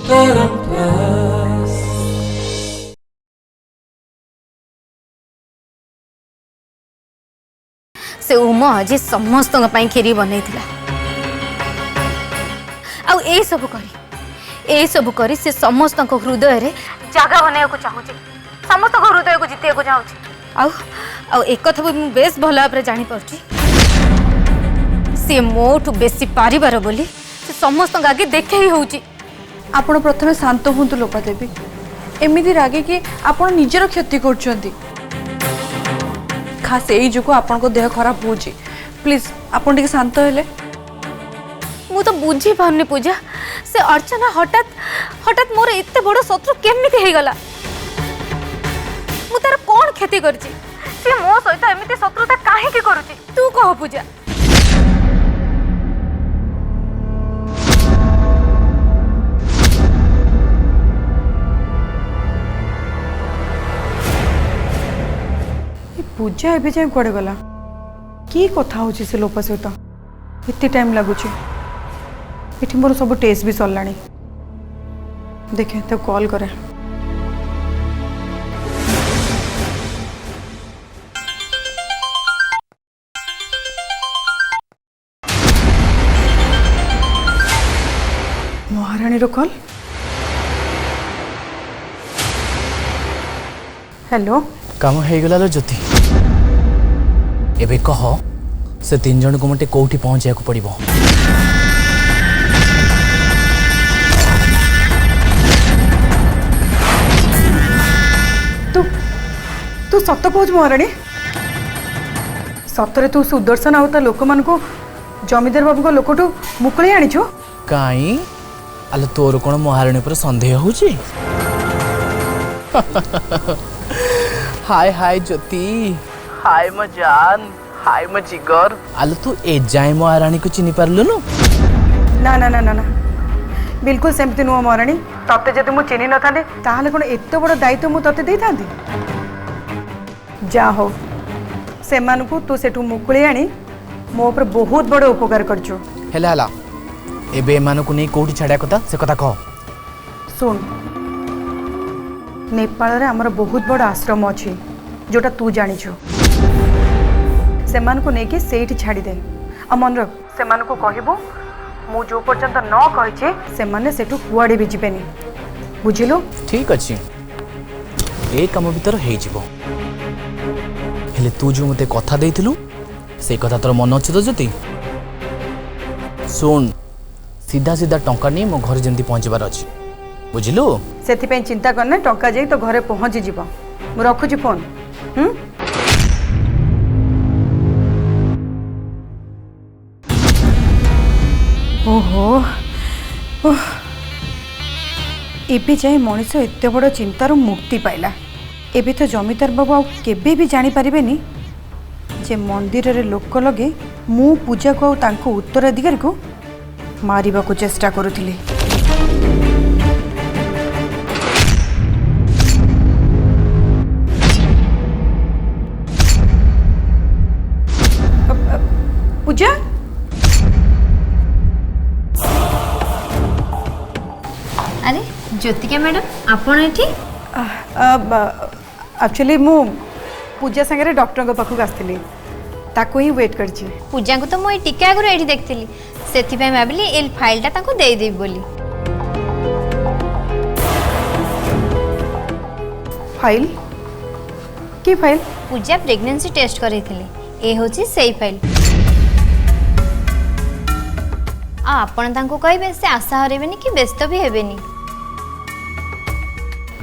से उम आज समस्त खीरी बनई ए सब करी से समस्त हृदय रे जगह बनया को चाहूची समस्त हृदय को जितिया को चाहूची एक कथा भी बेस भल भाव जानी पार्टी सी मोठू बेसी पारिबार बोली से समस्त आगे देखे ही होची। आपण प्रथमे शांत हूँ लोपा देवी एमती रागे कि आपण निजर क्षति कर खास यही जो आपण को देह खराब हो प्लीज आपण टिके शांत हेले। मु तो बुझी पारनी पूजा से अर्चना हठात हठात मोर एते बड़ शत्रु केमिति हे गला मु तार कोन क्षति करछि से मो सहित एमिति शत्रुता काहे की करूछि तू कह पूजा। पूजा एबे जाए कुआडे गला की कथा होची से लोपा सहित एते टाइम लगुच ये मोर सब टेस्ट भी सरला देखे तो कॉल करे। महारानी रो कॉल। हेलो काम हो गला ज्योति एबे कह से तीन जन को मटे कोठी पहुंचा को पड़िबो। तू सत कहूँ महाराणी सतरे तू सुदर्शन आउता लोक मान को जमीदार बाबू को लोकठू मुकली आनीछु काई आलो तोर कोन महाराणी पर संदेह होची। हाय हाय ज्योति हाय म जान हाय म जिगर आलो तू ए जाय महाराणी को चिनी पारलु नु ना ना ना ना ना बिल्कुल सेमती नुह महाराणी तते जदि मु चिनी न थांदे ताहाले कोन एते बड़ दायित्व मु तते देई थांदी। जा हो सेमान को तू सेठू मुकुली आनी मो ऊपर बहुत बड़ उपकार करछु। हेला हला एबे एमान को नै कोठी छाडा कथा से कथा कह। सुन नेपाल रे हमर बहुत बड़ आश्रम अछि जोटा तू जानिछु सेमान को नेके सेठी छाडी दे आ मन रख सेमान को कहबो मु जो पर्यंत न कहिचे सेमाने सेठू कुआडे भी जिबेनी बुझिलो। ठीक अछि ए काम भीतर हे जिवो हेले तू जो मते कथा देइथिलु से कथा तोर मन अछि तो जति सुन सीधा सीधा टंका नहीं मो घर जंदी पहुंचबार अछि बुझिलु। सेथि पे चिंता करना टंका जाई तो घरे पहुंची जीव मु रखुची फोन। ओहो एबे जाए मनीष एत बड़ चिंतार मुक्ति पाइला एबे तो जमीदार बाबू आ केबे भी जानी पारिबेनी जे मंदिर रे लोक लगे मु पूजा को तांको उत्तराधिकारी को मारिबा को चेष्टा करुथिली। पूजा अरे ज्योतिका मैडम आपण एठी एक्चुअली मु पूजा संगे डॉक्टर को पाखु आसली ताको ही वेट करछि। पूजा को तो मु टिके आगु एठी देखथिली सेथि पे भाबिली ए फाइलटा ताको देई देबी बोली। फाइल की फाइल? पूजा प्रेगनेंसी टेस्ट करैथिली ए होची सेही फाइल आपण तांको कहबे से आशा हरेबेनी कि व्यस्त भी हेबेनी।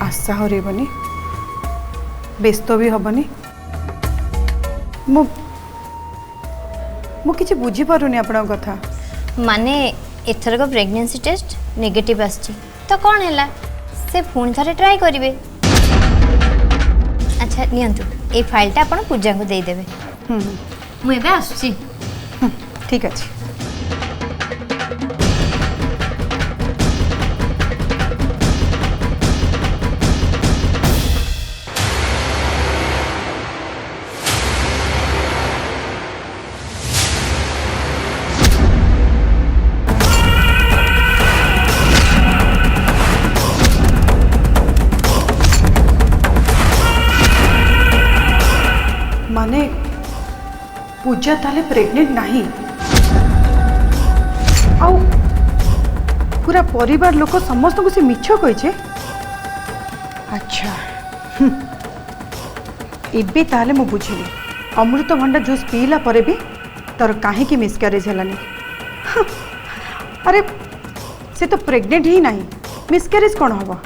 आशा हरेबनी व्यस्त भी हबनी मु किछि बुझी पारुनी आपण कथा माने एथर को प्रेगनेंसी टेस्ट नेगेटिव आछि तो कोन हैला से फोन थारे ट्राई करिवे। अच्छा नियंतु ए फाइलटा आपण पूजा को देई देबे। मु एबे आछी। ठीक अछि। पूजा ताले प्रेग्नेंट नहीं आउ पूरा परिवार लोक समस्त को से मिछ कही अच्छा एबे ताले मु बुझिली अमृतभंडा जूस पीला परे भी तर कहीं मिसक्यारेज हेलानी अरे से तो प्रेग्नेंट ही नहीं मिसक्यारेज कौन हम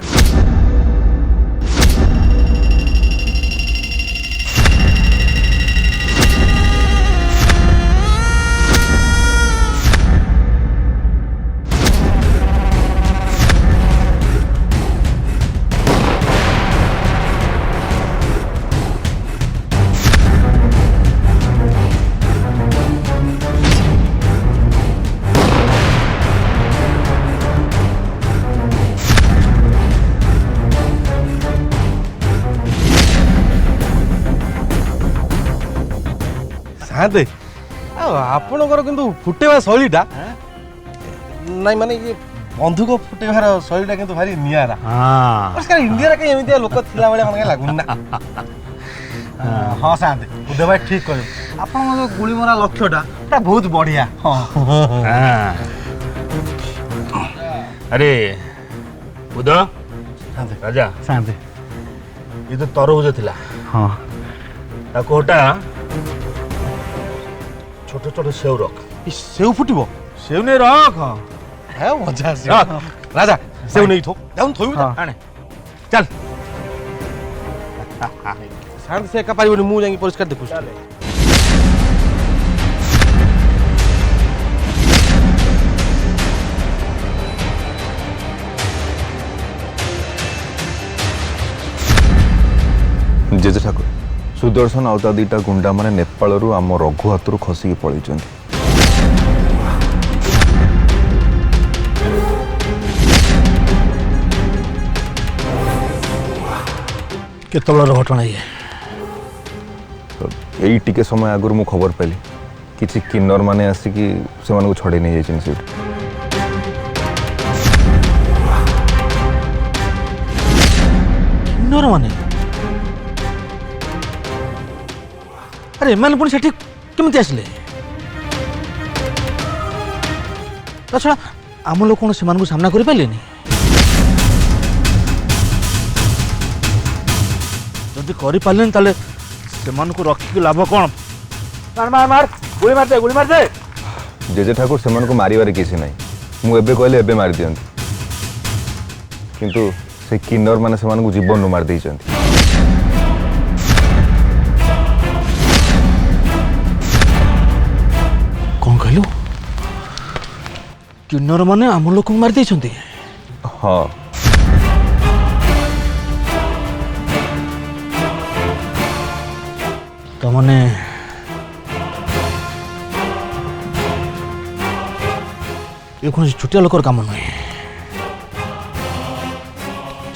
दे आपणकर किंतु फुटेवा शैलीटा नाई माने ये बंधुक फुटेवार शैलीटा किंतु भारी नियारा हां इंडिया रे एमितिया लोक थिला बेले मन लागुन ना हां सादे उदय भाई ठीक कहले आपन जो गुली मरा लक्ष्यटा एटा बहुत बढ़िया हां अरे उदय राजा सादे ये तो तरबुज थिला हां ताको हटा छोट छोट सेव रख सेव फुटिबो सेव ने रख है मजा से राजा सेव नहीं थो जाउन थोइ आने चल शांत से का पारिबो मु जाई परिष्कार देखु जेजे ठाकुर सुदर्शन आउता दीटा गुंडा माने नेपाल रु आम रघु हाथ खसिकी पलि केतबेर घटना ये यही टिके समय आगुर मु खबर पाइली किछि किन्नर माने आसिकी से मानको छड़े नहीं जाइछन से किन्नर माने अरे मैंने पुणी सेठी केमती आसले छड़ा आम लोग कौन से सामना कर पारे जदि कर रखिक लाभ कौन मार मार गुली मार दे गुली मार दे जेजे ठाकुर से मानको मारिबार किछि नाही मु एबे कहले एबे मारि दियंती किंतु से किन्नर माने से मानको जीवन नु मार देइचंती कहलु किन्नर माने आम लोक मार देइछंती हां तो माने ये कौन छुटिया लोकर काम नुहे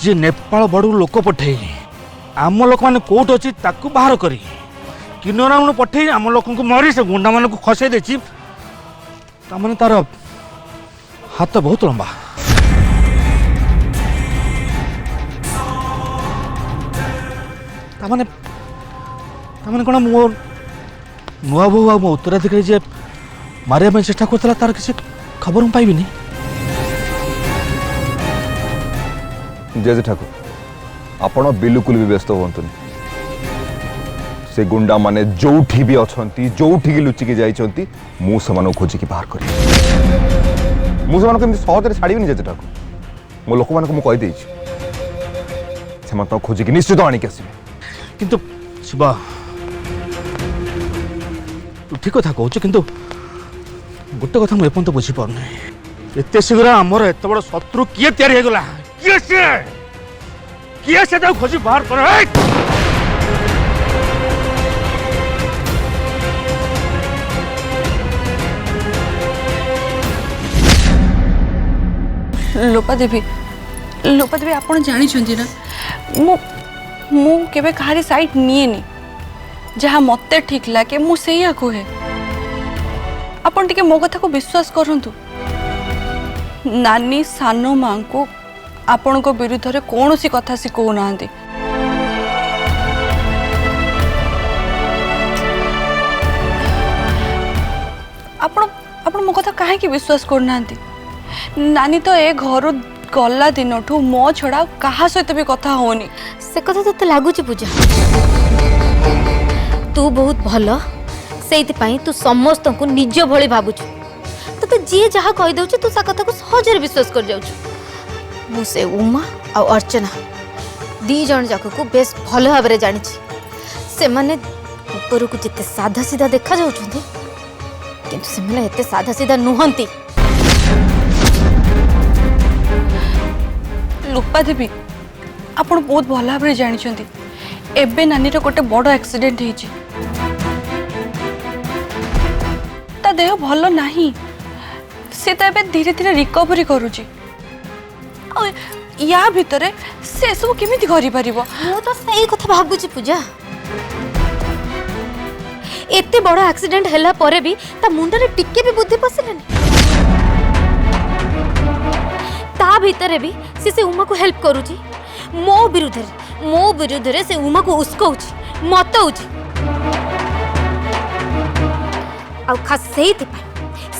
जे नेपाल बड़ू लोक पठे आम लोक मैंने कौट अच्छी ताकू बाहर करी किन्नर मान पठे आम लोक मारी से गुंडा मान को खसई देची तार तार हाथ बहुत लंबा तामाने कौन मो नुआ बहु आ मो उत्तराधिकारी जे मारे चेष्टा करता तार किसी खबर पाइबी जेजे ठाकुर आपण बिल्कुल भी व्यस्त हुंतुनी से गुंडा माने जोठी भी अछंती जोठी की लुचिकी जाइछंती मु समान खोजिकी बाहर करी मु समान केमती सहज रे छाड़ीबिनी जेजे ठाकुर मो लोक मान को मु कहि देइछि से मत खोजिकी निश्चित आनी के आसीबे किंतु शिवा तू ठीक कथा कहूँ किंतु गोटे कथा मुझे एपन तो बुझी पार एत शीघ्र आमर एत बड़ शत्रु किए तैयारी होगला किए से खोजी बाहर कर लोपा देवी आपण जानी ना मु मु केबे कहारी साइड निएनी जहाँ मते ठीक लागे मु सेया कहे आपण टिके मो कथा को विश्वास करंतु नानी सानो मां को आपण को विरुद्ध रे कौन सी कथा सिखो नांती आपण आपण मो कथा काहे विश्वास करना नानी तो ए घर गला दिन मो छड़ा कहा सहित भी कथा होनी से कथा तो लगुच पूजा तू बहुत भल से तू समस्त को निज भली भावुचु तो जी जहाँ कहीदे तू सा कथा को सहजरे विश्वास कर जाऊँ मुझे उमा आ अर्चना दी जन जाक को बेस भल भाव में जानी से माने ऊपर को जिते साधा सीधा देखा जाउछंती किंतु से माने एते साधा सीधा नुहंती। लोपा देवी आपण बहुत भल भाव में जानी एबे नानीर गोटे बड़ एक्सीडेंट होइछि ता देह भल नाही से तो एबे धीरे धीरे रिकवरी करूछि या भितरे से सब केमिति करि परिबो मु तो सही कथा भाबुछि पूजा एते बड़ एक्सीडेंट हैला परे भी ता मुंडरे टिके भी बुद्धि पसिलेनी ता भितरे भी से उमा को हेल्प करूछि मो विरुद्ध रे से उमा को उस्कौछि मतौछि आ खास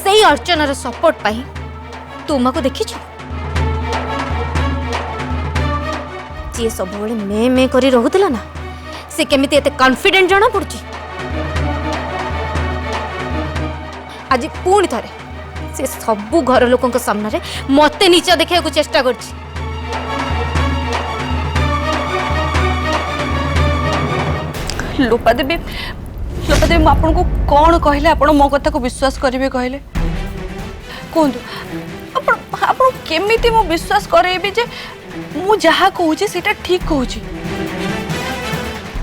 सही अर्चनार सपोर्ट पाई तू उमा को देखिछु जी सब मे करी रहुतला ना से केमिति एते कॉन्फिडेंट जाना पड़छि आज पुणी थरे से सबू घर लोकों के सामने मते नीचा देखा को चेष्टा करछि लोपा देवी मु आपन को कौन कहले आपन मो कथा को विश्वास करिवे कहले कोंदु आपन आपन केमिति मु विश्वास करेबी जे मु जहा कहूची सेटा ठीक कहूची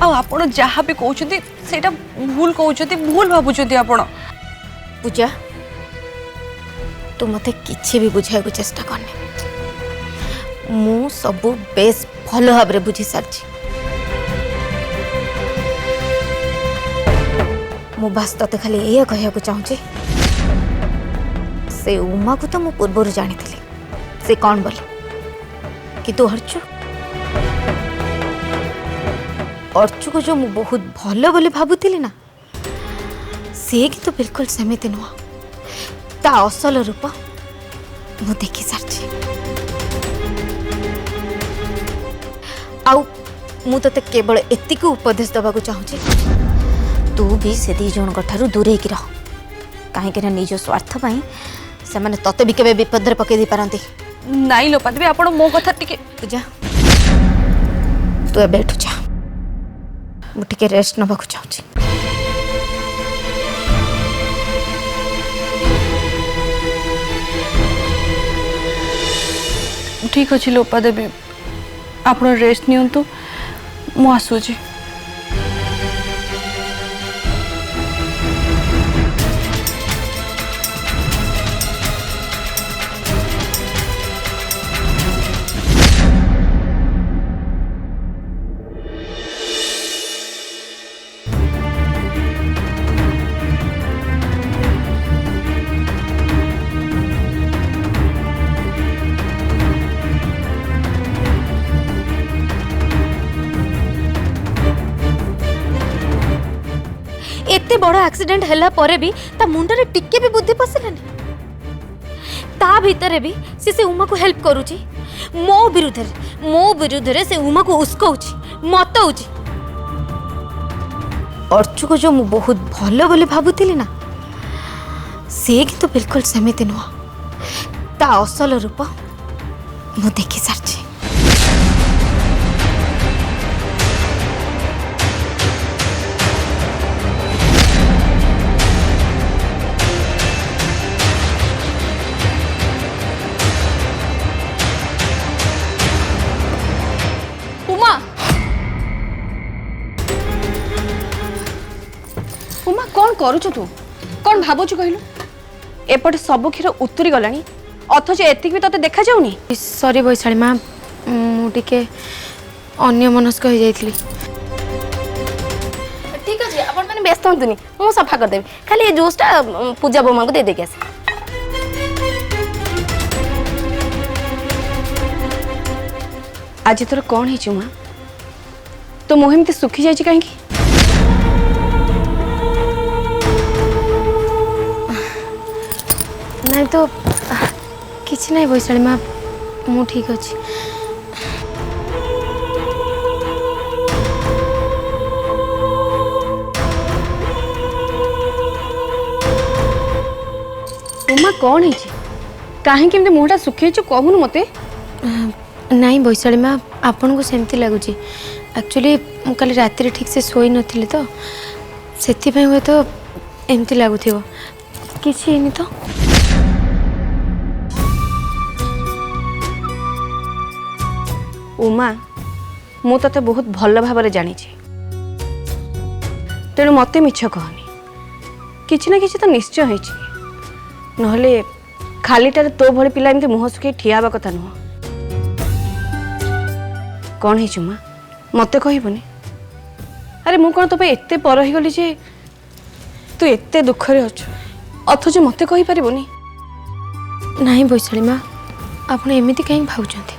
आ आपन जहा भी कहउछथि सेटा भूल कहउछथि भूल भाबुछथि आपन पूजा तू मते किछि भी बुझाय को चेष्टा करने मु सब बेस भल भाव रे बुझी सारछि मु बास तते खाली ये कहया को चाहूची से उमा को तो मु पूर्व जानी थी से कौन बोले कि तू अर्चु को जो मु बहुत भल बोली भाबुतिली ना से कि तो बिल्कुल सेमिति नुह ता असल रूप मु देखि सारछि आउ मु तते केवल एतिक उपदेश दबा को चाहूची तू भी से दी जन ठारू दूरे की रह कहीं निज स्वार्थ पाई से माने तते भी केबे विपद रे पके दी पारंती नाई लोपा देवी आपण मो कथा टिके पूजा तू ए बैठ जा मु टिके रेस्ट नबा को चाहूची ठीक अच्छे लोपा देवी आप रेस्ट नियंतु मु आसुची एते बड़ एक्सीडेंट हैला परे भी ता मुंडरे टिके भी बुद्धि पसिलेनी ता भितरे भी से उमा को हेल्प करूची मो विरुद्ध रे से उमा को उस्कौची मतौची अर्चु को जो मु बहुत भल बोली भाबुतिली ना से कि तो बिल्कुल सेमिति नुह ता असल रूप मु देखि सारछि कौन करुच तू कौन भावुचु कहलु एपटे सब क्षीर उतरी गलानी अथच एतिक भी तते देखा जाउनी सॉरी वैशाली माँ मुझे अन्य मनस्क हो जाइली ठीक अच्छे आपण मैंने व्यस्त हतुनि मु सफा करदेवी खाली ये जूसटा पूजा बोमा को दे देके आसे आज तोर कौन है माँ तो मुह एमती सुखी जाइए कहीं नहीं तो किसी नहीं वैशाली माँ मु ठीक अच्छी उमा कौन है कहीं मुहटा सुखी कहून मते नहीं वैशाली माँ आपन को सेमती लगुच एक्चुअली कल रात ठीक से शोई नी तो से हुए तो एमती लगुथ किसी नहीं तो उमा मु ते बहुत भल भाव जानी तेणु मत मिछ कहनी किसी ना किसी तो निश्चय है नहले खालीटार तो भली पिला एमती मुह सुखी ठिया कथा नुह कौन है उमा मत कहबनी अरे मु कौन तो एते पर हो गली जे तू एते दुखरे अच्छु अथच मत कहि परिबनी नहीं वैशाली माँ आपन एमती कहीं भावुंट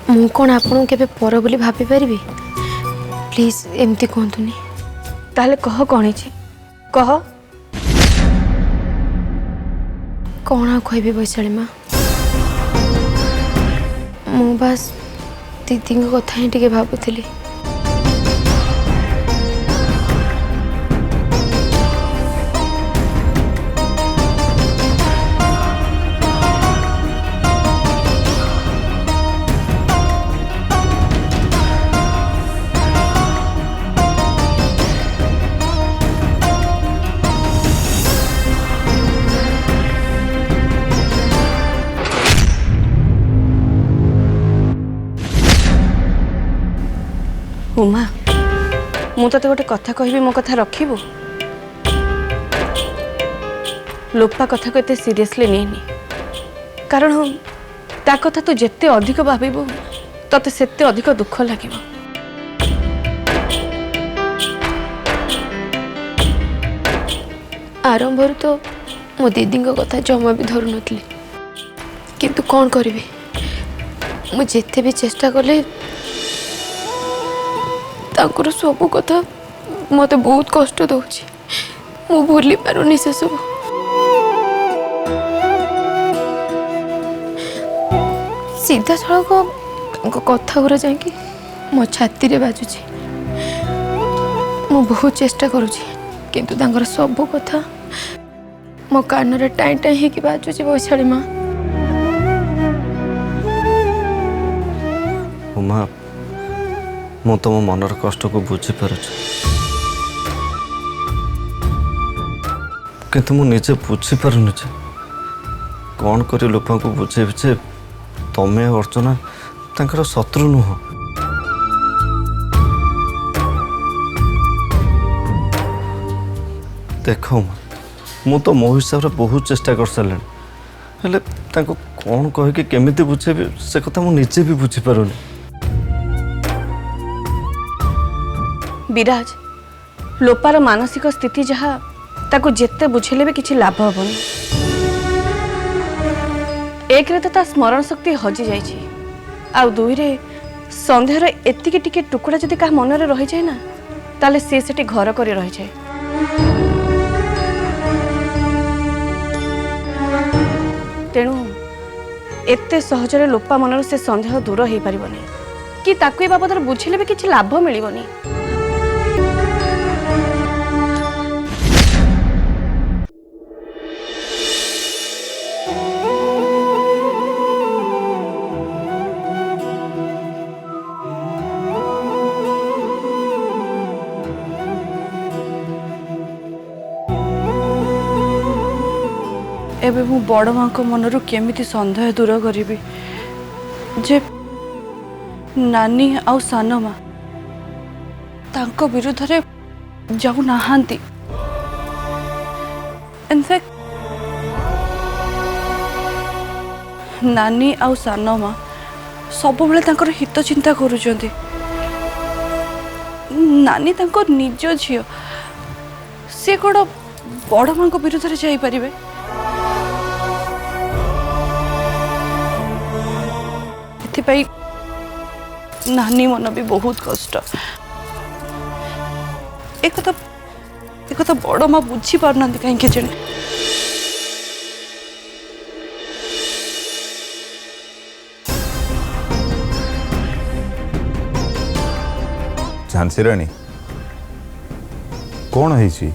मु कौन आपन के पर बोली भाभी पारि प्लीज एमती कहतुनी ताहले कह कौन है कह कौन आ कहबी वैशाली माँ मु बस दीदी कथा ही टिके भावुली उमा मु ते गोटे कथा कहबी मो कथा रखिबु लोपा कथा को एते सीरियसली नहीं कारण ता कथा तू जेते अधिक भाबिबु तते सेते अधिक दुख लागिबो आरंभ तो मो दीदी कथा जमा भी धरु नथली किंतु कौन करी मु जेते भी चेष्टा कले तांकर सब कथा मत बहुत कष्ट दौची मु भूली पारुनी से सब सीधा सड़क कथा गुरा जाकि मो छाती रे बाजुची मु बहुत चेष्टा करुची किंतु तांकर सब कथा मो कान रे टाई टाई हे कि बाजुची वैशाली माँ उमा मु तुम मनर कष्ट को बुझीपार किंतु मु निजे बुझीपारुनि जे कौन करी लोपा को बुझेबी जे तमे अर्चना तांकर शत्रु नुह देख मु तो मो हिसाब से बहुत चेष्टा कर सारे हेले तांको कौन कह केमिति बुझेबी से कथा मु निजे भी बुझीपारुनि विराज लोपार मानसिक स्थिति जहाँ ताको जेते बुझेले भी किसी लाभ हेनी एक रे तो ता स्मरण शक्ति हजि जाइछि आ दुई रे संदेहर एतिके टिके टुकड़ा जदि का मन रे रहि जाए ना ताले से सेठी घर करी रहि जाए तेणु एते सहजरे लोपा मनर से संदेह दूर हो पारिबनी कि ताको ए बाबद बुझेले भी किसी लाभ मिलिबनी एबे मु बड़ माँ को मनरू केमिति संदेह दूर करी जे नानी आउ सान माँ तांको विरुद्ध रे जाऊ नाहांती इनफैक्ट नानी आउ सान माँ सब बेले तांकर हित चिंता करूचंती नानी तांको निज झियो से कोड बड़ माँ को विरुद्ध रे जाई परिबे नानी मन भी बहुत कष्ट एक बड़ माँ बुझी पार ना कहीं जाने ଝାନ୍ସୀ ରାଣୀ କ'ଣ ହେଇଛି?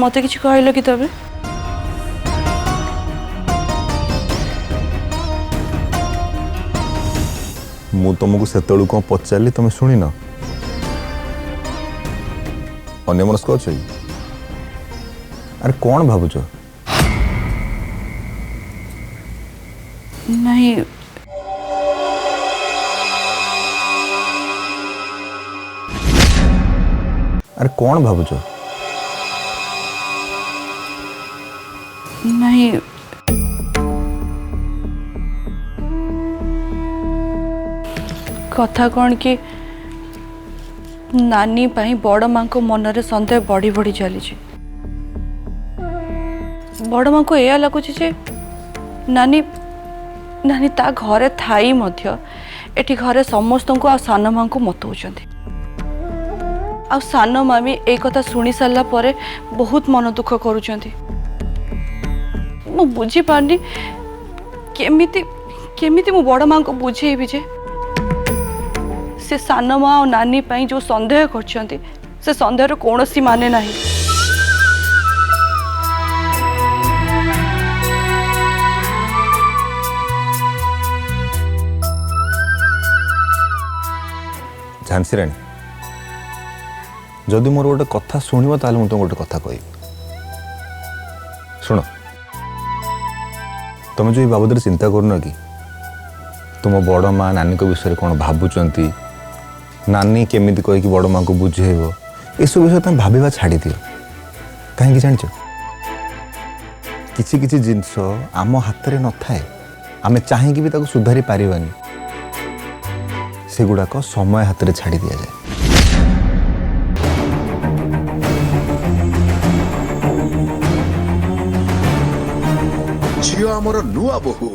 ମତେ କିଛି କହିଲ କି ତବେ? ମୁଁ ତମକୁ ସେତେବେଳକୁ କ'ଣ ପଚାରିଲି ତମେ ଶୁଣିନ? ଅନ୍ୟମନସ୍କ ଅଛ କି? ଆରେ କ'ଣ ଭାବୁଛ? ନାହିଁ ଆରେ କ'ଣ ଭାବୁଛ? ନାହିଁ କଥା କ'ଣ କି ନାନୀ ପାଇଁ ବଡ଼ ମାଙ୍କ ମନରେ ସନ୍ଦେହ ବଢ଼ି ବଢ଼ି ଚାଲିଛି। ବଡ଼ ମାଙ୍କୁ ଏଇଆ ଲାଗୁଛି ଯେ ନାନୀ ନାନୀ ତା ଘରେ ଥାଇ ମଧ୍ୟ ଏଠି ଘରେ ସମସ୍ତଙ୍କୁ ଆଉ ସାନ ମାଙ୍କୁ ମତଉଛନ୍ତି। ଆଉ ସାନ ମାମି ଏଇ କଥା ଶୁଣି ସାରିଲା ପରେ ବହୁତ ମନ ଦୁଃଖ କରୁଛନ୍ତି। ମୁଁ ବୁଝିପାରୁନି କେମିତି କେମିତି ମୁଁ ବଡ଼ ମାଙ୍କୁ ବୁଝେଇବି ଯେ से सान माँ और नानी पाई जो संदेह करछंती से संदेहर कौनसी माने नहीं। ଝାନ୍ସୀ ରାଣୀ ଯଦି ମୋର ଗୋଟେ କଥା ଶୁଣିବ ତାହେଲେ ମୁଁ ତୁମକୁ ଗୋଟେ କଥା କହିବି। ଶୁଣ, ତମେ ଯେଉଁ ଏ ବାବଦରେ ଚିନ୍ତା କରୁନ କି ତୁମ ବଡ଼ ମା ନାନୀଙ୍କ ବିଷୟରେ କ'ଣ ଭାବୁଛନ୍ତି, ନାନୀ କେମିତି କହିକି ବଡ଼ ମାଙ୍କୁ ବୁଝେଇବ, ଏସବୁ ବିଷୟ ତମେ ଭାବିବା ଛାଡ଼ିଦିଅ। କାହିଁକି ଜାଣିଛ, କିଛି କିଛି ଜିନିଷ ଆମ ହାତରେ ନଥାଏ, ଆମେ ଚାହିଁକି ବି ତାକୁ ସୁଧାରି ପାରିବାନି। ସେଗୁଡ଼ାକ ସମୟ ହାତରେ ଛାଡ଼ି ଦିଆଯାଏ। ଝିଅ ଆମର ନୂଆ ବୋହୂ